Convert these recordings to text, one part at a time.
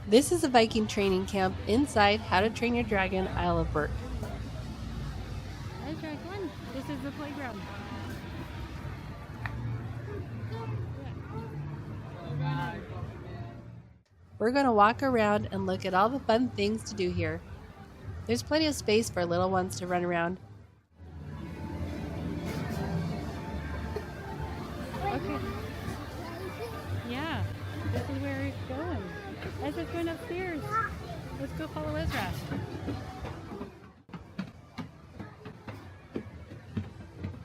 This is a Viking training camp inside How to Train Your Dragon, Isle of Berk. Hi, Dragon. This is the playground. We're going to walk around and look at all the fun things to do here. There's plenty of space for little ones to run around. Okay. Yeah, this is where it's going. Ezra's going upstairs. Let's go follow Ezra.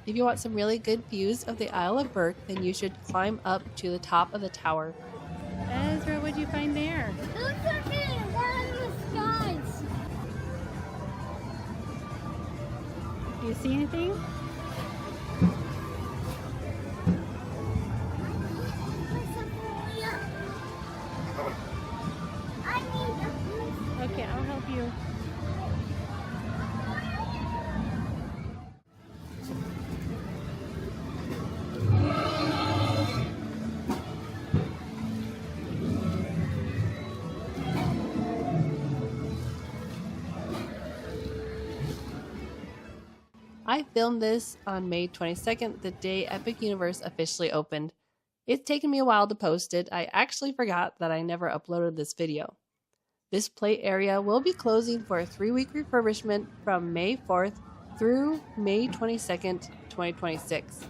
If you want some really good views of the Isle of Berk, then you should climb up to the top of the tower. Ezra, what'd you find there? It looks like one of the skies. Do you see anything? Okay, I'll help you. I filmed this on May 22nd, the day Epic Universe officially opened. It's taken me a while to post it. I actually forgot that I never uploaded this video. This play area will be closing for a 3-week refurbishment from May 4th through May 22nd, 2026.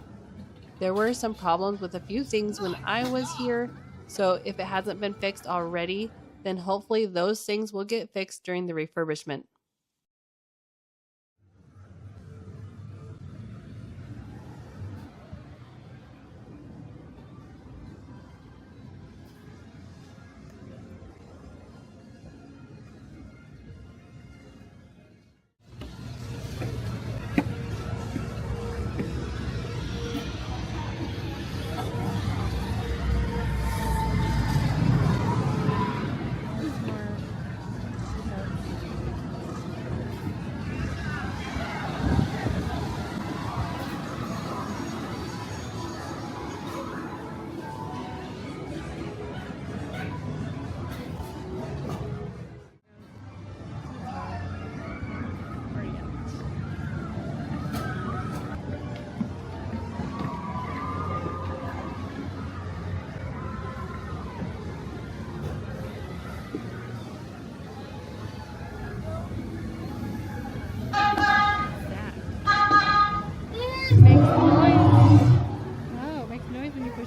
There were some problems with a few things when I was here, so if it hasn't been fixed already, then hopefully those things will get fixed during the refurbishment.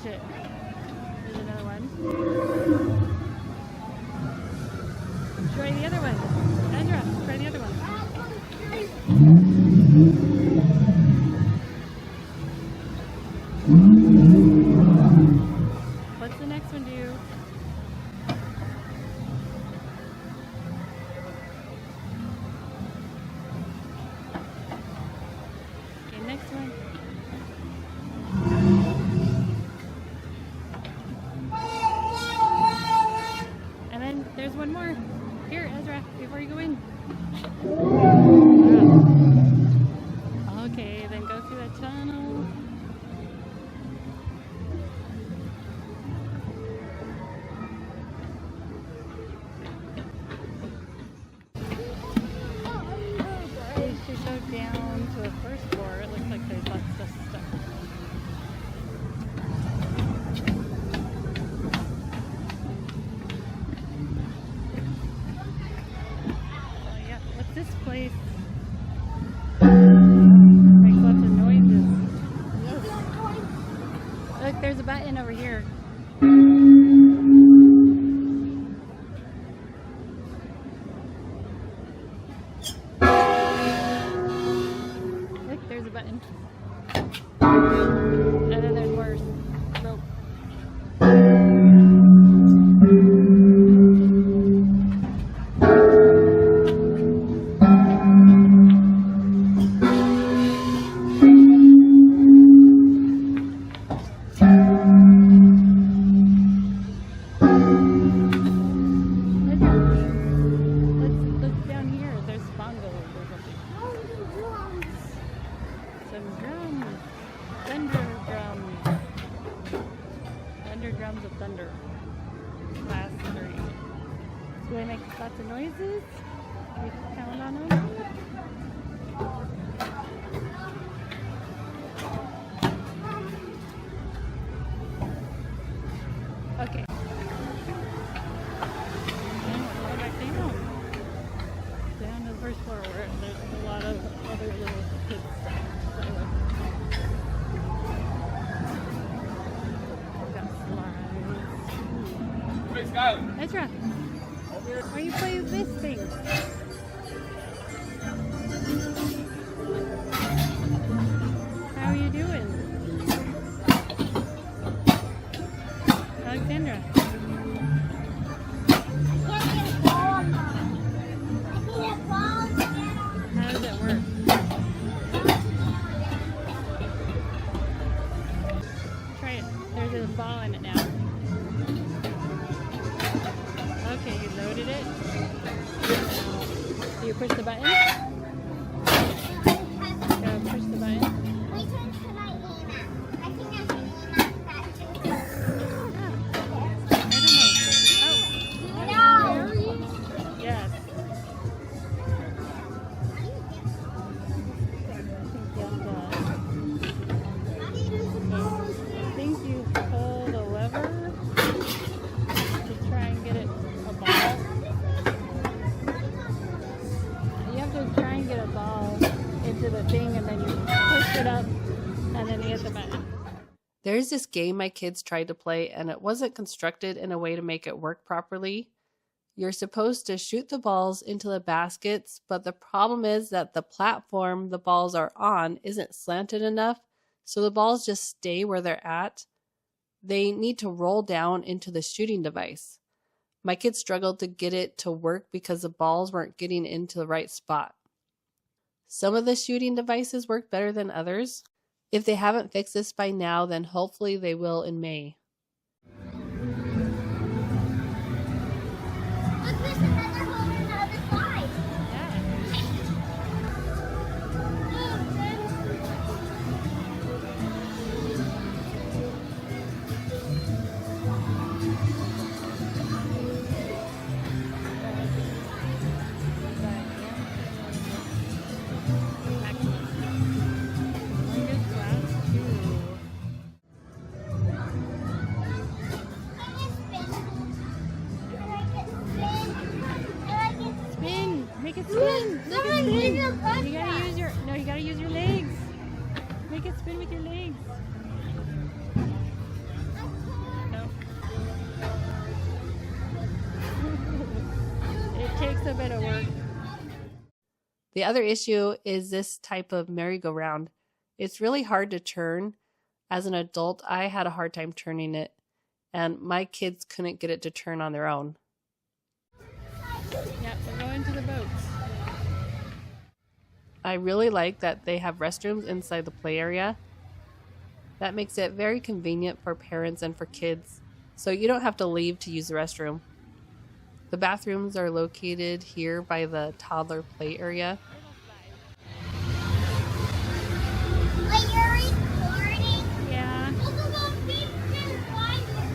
There's another one. Try the other one. Ezra, try the other one. What's the next one do? Okay, next one. There's one more. Here, Ezra, before you go in. Okay, then go through that tunnel. It should go down to the first floor. It looks like there's lots of stuff. This place makes lots of noises. Look, there's a button over here. Look, there's a button. And then there's more rope. they make lots of noises? We count on them? Okay. And we're going back down. Down to the first floor where there's a lot of other little kids stuff to play with. We've got slides. Hey, Skyler. Ezra, why you play with this thing? How are you doing? Alexandra. How does it work? Try it. There's a ball in it now. Okay, you loaded it. Do you push the button? Gotta push the button. Which one should I aim at? I think I should aim at that too. I don't know. Oh. No! Yes. I think you pull the lever to try and get it a ball. You have to try and get a ball into the thing and then you push it up and then you hit the button. There's this game my kids tried to play, and it wasn't constructed in a way to make it work properly. You're supposed to shoot the balls into the baskets, but the problem is that the platform the balls are on isn't slanted enough, so the balls just stay where they're at. They need to roll down into the shooting device. My kids struggled to get it to work because the balls weren't getting into the right spot. Some of the shooting devices work better than others. If they haven't fixed this by now, then hopefully they will in May. Look, there's another hole on the other side. Make it spin. Make it spin. You gotta use your you gotta use your legs. Make it spin with your legs. No. It takes a bit of work. The other issue is this type of merry-go-round. It's really hard to turn. As an adult, I had a hard time turning it, and my kids couldn't get it to turn on their own. Yeah, we're going to the boats. I really like that they have restrooms inside the play area. That makes it very convenient for parents and for kids, so you don't have to leave to use the restroom. The bathrooms are located here by the toddler play area. Are you recording? Yeah. Look at those big spiders.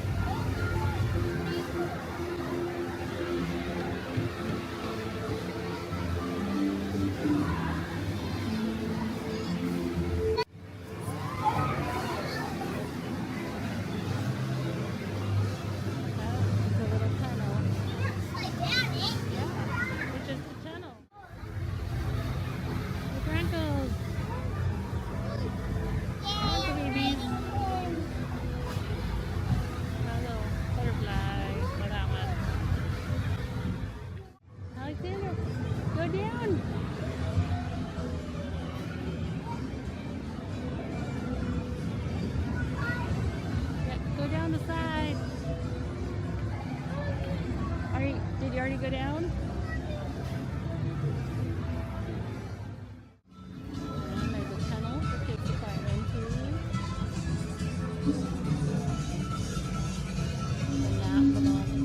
It's a little tunnel. Like that, eh? Yeah, it's just a tunnel. Look, rankles. Rankle babies. A little butterfly for that one. Alexander, go down. Yeah, go down the side. Did you already go down? And there's a tunnel for kids to climb into. And that belongs to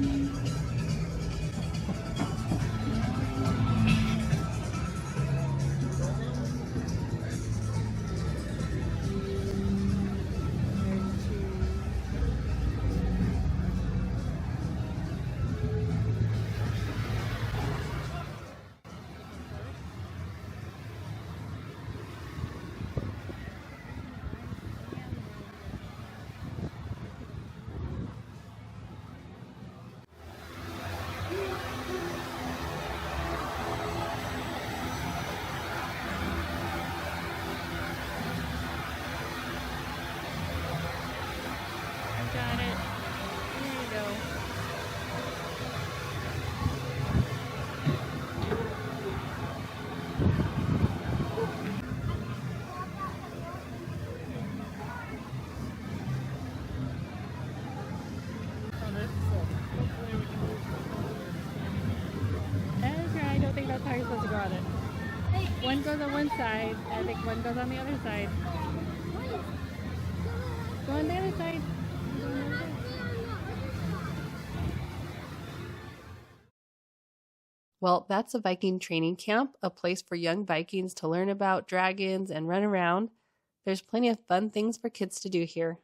about it. One goes on one side. I think one goes on the other side. Go on the other side. Well, that's a Viking training camp, a place for young Vikings to learn about dragons and run around. There's plenty of fun things for kids to do here.